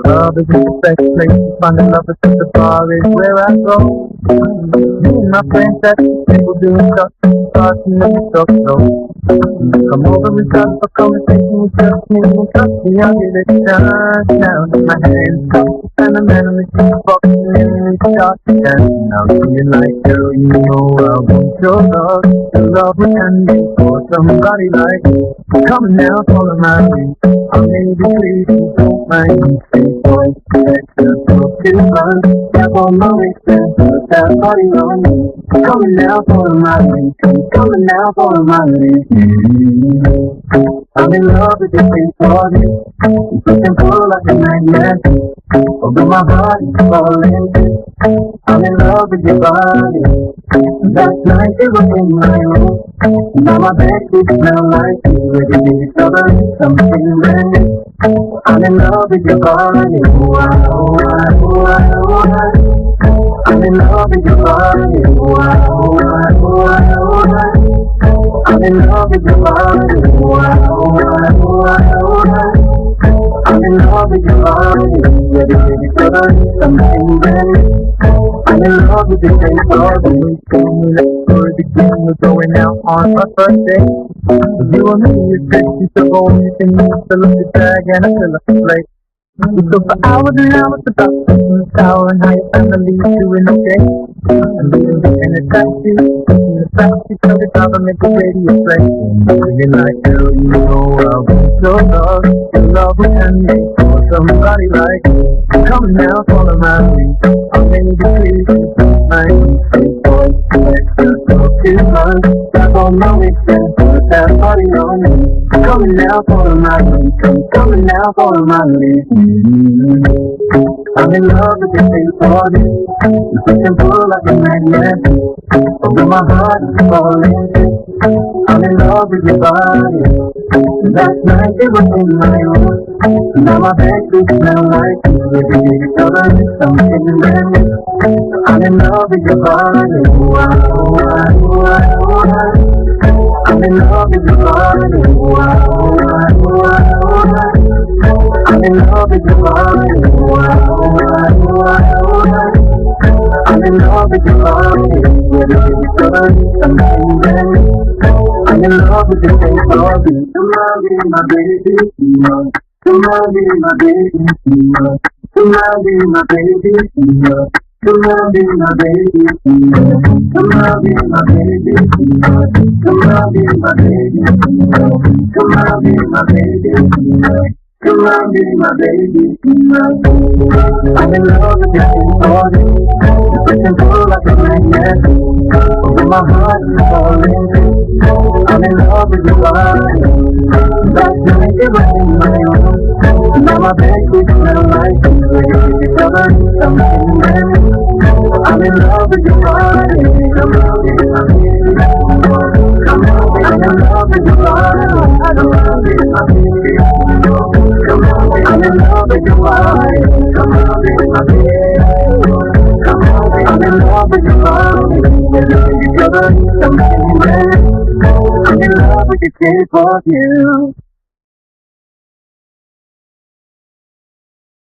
Love is the best place to find a lover since the bar is where I go. Me and my friends at the table doing stuff, talking and stuff slow. Come over and start a conversation with just me and trust me, I'll give it a chance. Now my hands cupped and the man on the seat boxing in and start to dance. Now feeling like, girl, you know I want your love. Your love we can be for somebody like me. Come on now, follow my lead. I may be crazy, don't mind me. Say boy, extra talk is fun. Step on my waist and put that body on me. Come on now, follow my lead. Come on now, follow my lead. I'm in love with your face body. You push and pull like a magnet. Although my body's falling. I'm in love with your body. Last night it was in my room. Now my bed sheets smell like you. Every day discovering something brand new. I'm in love with your body. Oh, I, oh, I, oh, I, oh, I. I'm in love with your body. Oh, I, oh, I, oh, I, oh, I. I'm in love with your body. Oh, I, oh, I, oh, I, oh, I. I'm in love with your body. Every day discovering something brand new. I'm in love with your face body. Before the game was going out on my first day. You and me, it's sexy, so go on, you can fill up your bag and I fill up the plate. We talk for hours and hours about in the shower and how your family's doing okay. And leaving in a taxi, in the taxi, tell the driver make the radio play. Singing like, girl, you know I want your love. Your love we can make for somebody like you. Come on now, follow my lead. I'll make you please, don't mind me. Say boy, extra talk is fun. Step on my waist and put that body on me. Come on now, follow my lead. Come on now, follow my lead. I'm in love with your face body. You push and pull like a magnet. Although my heart is falling. I'm in love with your body. Last night it was in my room. Now my bed sheets smell like you. Every day discovering something brand new. I'm in love with your body. Oh, I, oh, I, oh, I, oh, I. I'm in love with your body. Oh, I, oh, I, oh, I, oh, I. I'm in love with your body. Oh, I, oh, I, oh, I, oh, I. I'm in love with your body. Every day discovering something brand new. I'm in love with your face body. Come on, be my baby. Come on, be my baby. Come on, be my baby. Come on, be my baby. Come on, be my baby. Come on, be my baby. Come on, be my baby. Come on, be my baby. I'm in love with your body. You push and pull like a magnet. Although my heart is falling. I'm in love with your body. Last night it was in my room. Now my bed sheets smell like you. Every day discovering something brand new. I'm in love with your body. Come on, be my baby. Come on, I'm in love with your body. Come on, be my baby. Come on, I'm in love with your body. Come on, be my baby. Come on, I'm in love with your body. Every day discovering something brand new. I'm in love with the shape of you.